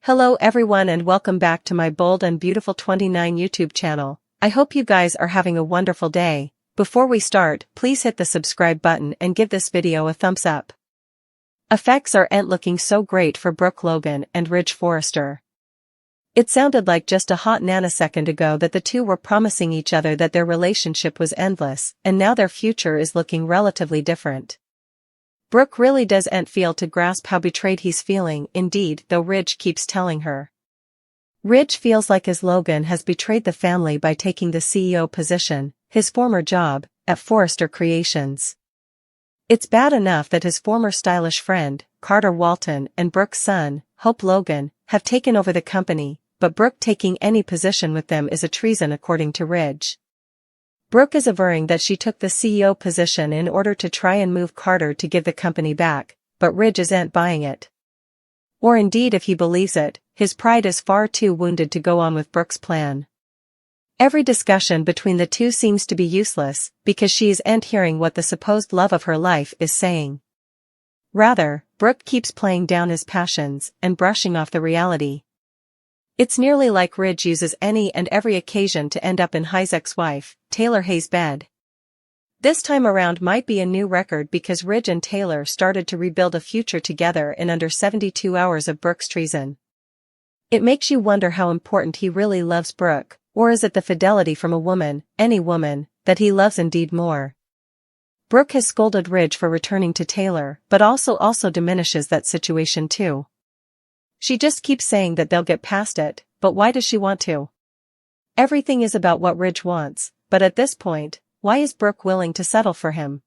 Hello everyone and welcome back to my Bold and Beautiful 29 YouTube channel. I hope you guys are having a wonderful day. Before we start, please hit the subscribe button and give this video a thumbs up. Effects aren't looking so great for Brooke Logan and Ridge Forrester. It sounded like just a hot nanosecond ago that the two were promising each other that their relationship was endless, and now their future is looking relatively different. Brooke really doesn't feel to grasp how betrayed he's feeling, indeed, though Ridge keeps telling her. Ridge feels like his Logan has betrayed the family by taking the CEO position, his former job, at Forrester Creations. It's bad enough that his former stylish friend, Carter Walton, and Brooke's son, Hope Logan, have taken over the company, but Brooke taking any position with them is a treason according to Ridge. Brooke is averring that she took the CEO position in order to try and move Carter to give the company back, but Ridge isn't buying it. Or indeed if he believes it, his pride is far too wounded to go on with Brooke's plan. Every discussion between the two seems to be useless, because she isn't hearing what the supposed love of her life is saying. Rather, Brooke keeps playing down his passions and brushing off the reality. It's nearly like Ridge uses any and every occasion to end up in Hars' ex-wife, Taylor Hayes' bed. This time around might be a new record because Ridge and Taylor started to rebuild a future together in under 72 hours of Brooke's treason. It makes you wonder how important he really loves Brooke, or is it the fidelity from a woman, any woman, that he loves indeed more? Brooke has scolded Ridge for returning to Taylor, but also diminishes that situation too. She just keeps saying that they'll get past it, but why does she want to? Everything is about what Ridge wants, but at this point, why is Brooke willing to settle for him?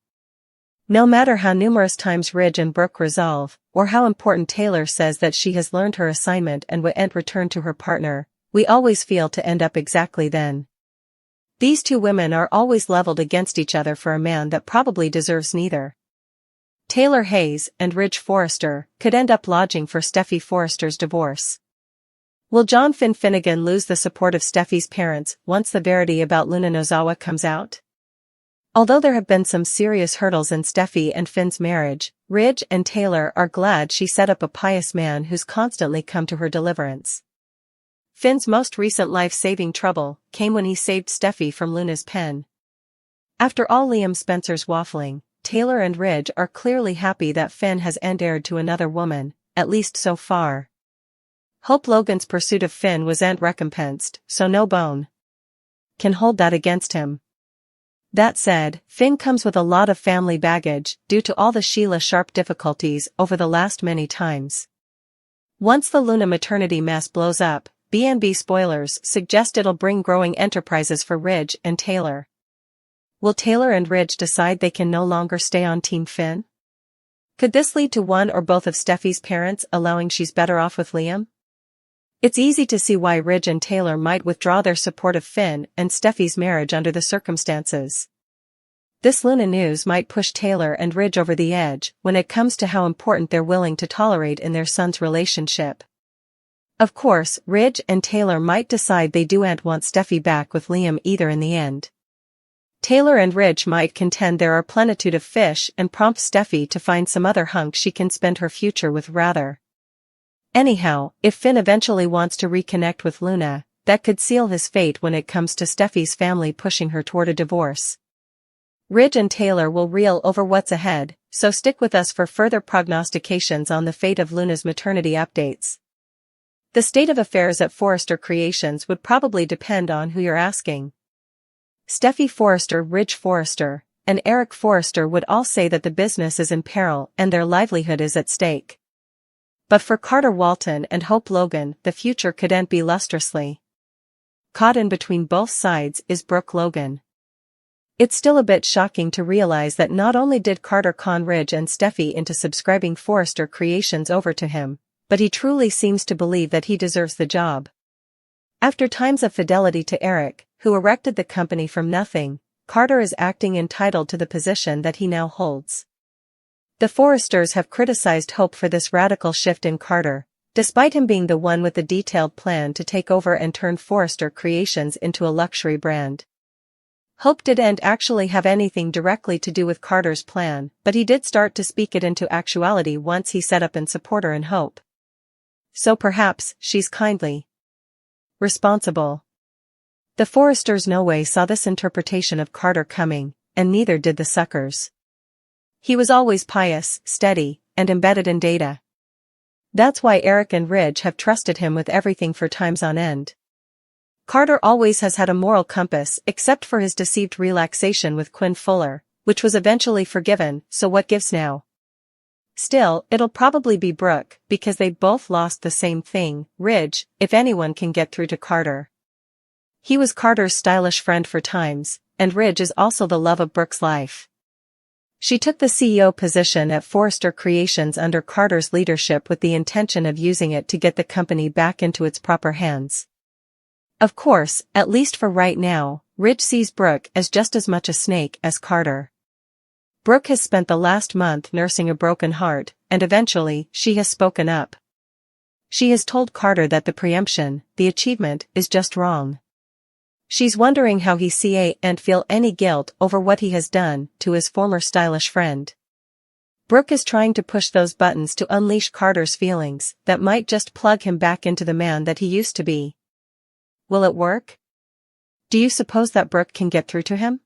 No matter how numerous times Ridge and Brooke resolve, or how important Taylor says that she has learned her assignment and won't return to her partner, we always feel to end up exactly then. These two women are always leveled against each other for a man that probably deserves neither. Taylor Hayes and Ridge Forrester could end up lodging for Steffy Forrester's divorce. Will John Finnegan lose the support of Steffi's parents once the verity about Luna Nozawa comes out? Although there have been some serious hurdles in Steffi and Finn's marriage, Ridge and Taylor are glad she set up a pious man who's constantly come to her deliverance. Finn's most recent life-saving trouble came when he saved Steffi from Luna's pen. After all Liam Spencer's waffling, Taylor and Ridge are clearly happy that Finn has endeared to another woman, at least so far. Hope Logan's pursuit of Finn wasn't recompensed, so no bone can hold that against him. That said, Finn comes with a lot of family baggage due to all the Sheila Sharp difficulties over the last many times. Once the Luna maternity mess blows up, B&B spoilers suggest it'll bring growing enterprises for Ridge and Taylor. Will Taylor and Ridge decide they can no longer stay on Team Finn? Could this lead to one or both of Steffi's parents allowing she's better off with Liam? It's easy to see why Ridge and Taylor might withdraw their support of Finn and Steffi's marriage under the circumstances. This Luna news might push Taylor and Ridge over the edge when it comes to how important they're willing to tolerate in their son's relationship. Of course, Ridge and Taylor might decide they don't want Steffi back with Liam either in the end. Taylor and Ridge might contend there are plenitude of fish and prompt Steffi to find some other hunk she can spend her future with rather. Anyhow, if Finn eventually wants to reconnect with Luna, that could seal his fate when it comes to Steffi's family pushing her toward a divorce. Ridge and Taylor will reel over what's ahead, so stick with us for further prognostications on the fate of Luna's maternity updates. The state of affairs at Forrester Creations would probably depend on who you're asking. Steffi Forrester, Ridge Forrester, and Eric Forrester would all say that the business is in peril and their livelihood is at stake. But for Carter Walton and Hope Logan, the future couldn't be lustrously. Caught in between both sides is Brooke Logan. It's still a bit shocking to realize that not only did Carter con Ridge and Steffi into subscribing Forrester Creations over to him, but he truly seems to believe that he deserves the job. After times of fidelity to Eric, who erected the company from nothing, Carter is acting entitled to the position that he now holds. The Forresters have criticized Hope for this radical shift in Carter, despite him being the one with the detailed plan to take over and turn Forrester Creations into a luxury brand. Hope didn't actually have anything directly to do with Carter's plan, but he did start to speak it into actuality once he set up and support her in Hope. so perhaps she's kindly responsible. The Forresters no way saw this interpretation of Carter coming, and neither did the Suckers. He was always pious, steady, and embedded in data. That's why Eric and Ridge have trusted him with everything for times on end. Carter always has had a moral compass except for his deceived relaxation with Quinn Fuller, which was eventually forgiven, so what gives now? Still, it'll probably be Brooke, because they both lost the same thing, Ridge, if anyone can get through to Carter. He was Carter's stylish friend for times, and Ridge is also the love of Brooke's life. She took the CEO position at Forrester Creations under Carter's leadership with the intention of using it to get the company back into its proper hands. Of course, at least for right now, Ridge sees Brooke as just as much a snake as Carter. Brooke has spent the last month nursing a broken heart, and eventually, she has spoken up. She has told Carter that the preemption, the achievement, is just wrong. She's wondering how he can't feel any guilt over what he has done to his former stylish friend. Brooke is trying to push those buttons to unleash Carter's feelings that might just plug him back into the man that he used to be. Will it work? Do you suppose that Brooke can get through to him?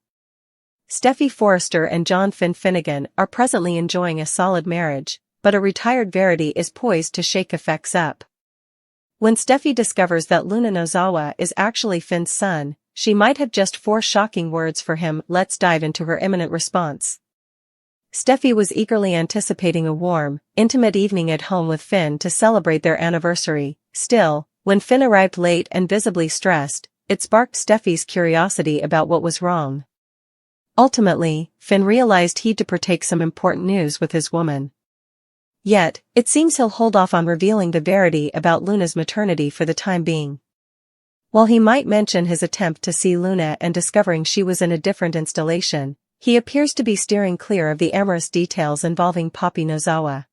Steffi Forrester and John Finnegan are presently enjoying a solid marriage, but a retired Verity is poised to shake effects up. When Steffi discovers that Luna Nozawa is actually Finn's son, she might have just 4 shocking words for him. Let's dive into her imminent response. Steffi was eagerly anticipating a warm, intimate evening at home with Finn to celebrate their anniversary. Still, when Finn arrived late and visibly stressed, it sparked Steffi's curiosity about what was wrong. Ultimately, Finn realized he'd to partake some important news with his woman. Yet, it seems he'll hold off on revealing the verity about Luna's maternity for the time being. While he might mention his attempt to see Luna and discovering she was in a different installation, he appears to be steering clear of the amorous details involving Poppy Nozawa.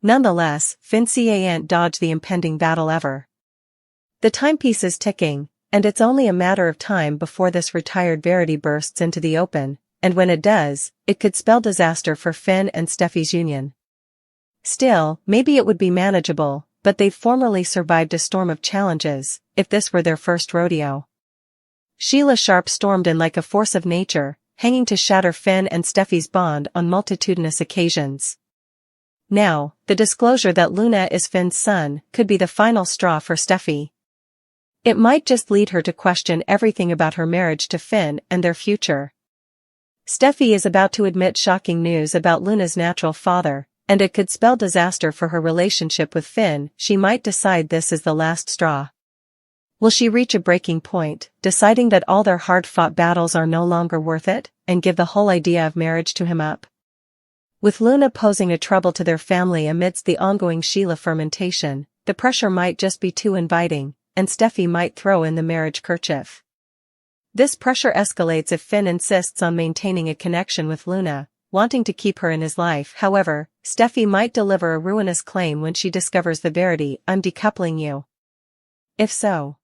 Nonetheless, Finn can't dodge the impending battle ever. The timepiece is ticking, and it's only a matter of time before this retired Verity bursts into the open, and when it does, it could spell disaster for Finn and Steffi's union. Still, maybe it would be manageable, but they've formerly survived a storm of challenges, if this were their first rodeo. Sheila Sharp stormed in like a force of nature, hanging to shatter Finn and Steffi's bond on multitudinous occasions. Now, the disclosure that Luna is Finn's son could be the final straw for Steffi. It might just lead her to question everything about her marriage to Finn and their future. Steffi is about to admit shocking news about Luna's natural father, and it could spell disaster for her relationship with Finn. She might decide this is the last straw. Will she reach a breaking point, deciding that all their hard-fought battles are no longer worth it, and give the whole idea of marriage to him up? With Luna posing a trouble to their family amidst the ongoing Sheila fermentation, the pressure might just be too inviting, and Steffi might throw in the marriage kerchief. This pressure escalates if Finn insists on maintaining a connection with Luna, wanting to keep her in his life. However, Steffi might deliver a ruinous claim when she discovers the verity. I'm decoupling you. If so,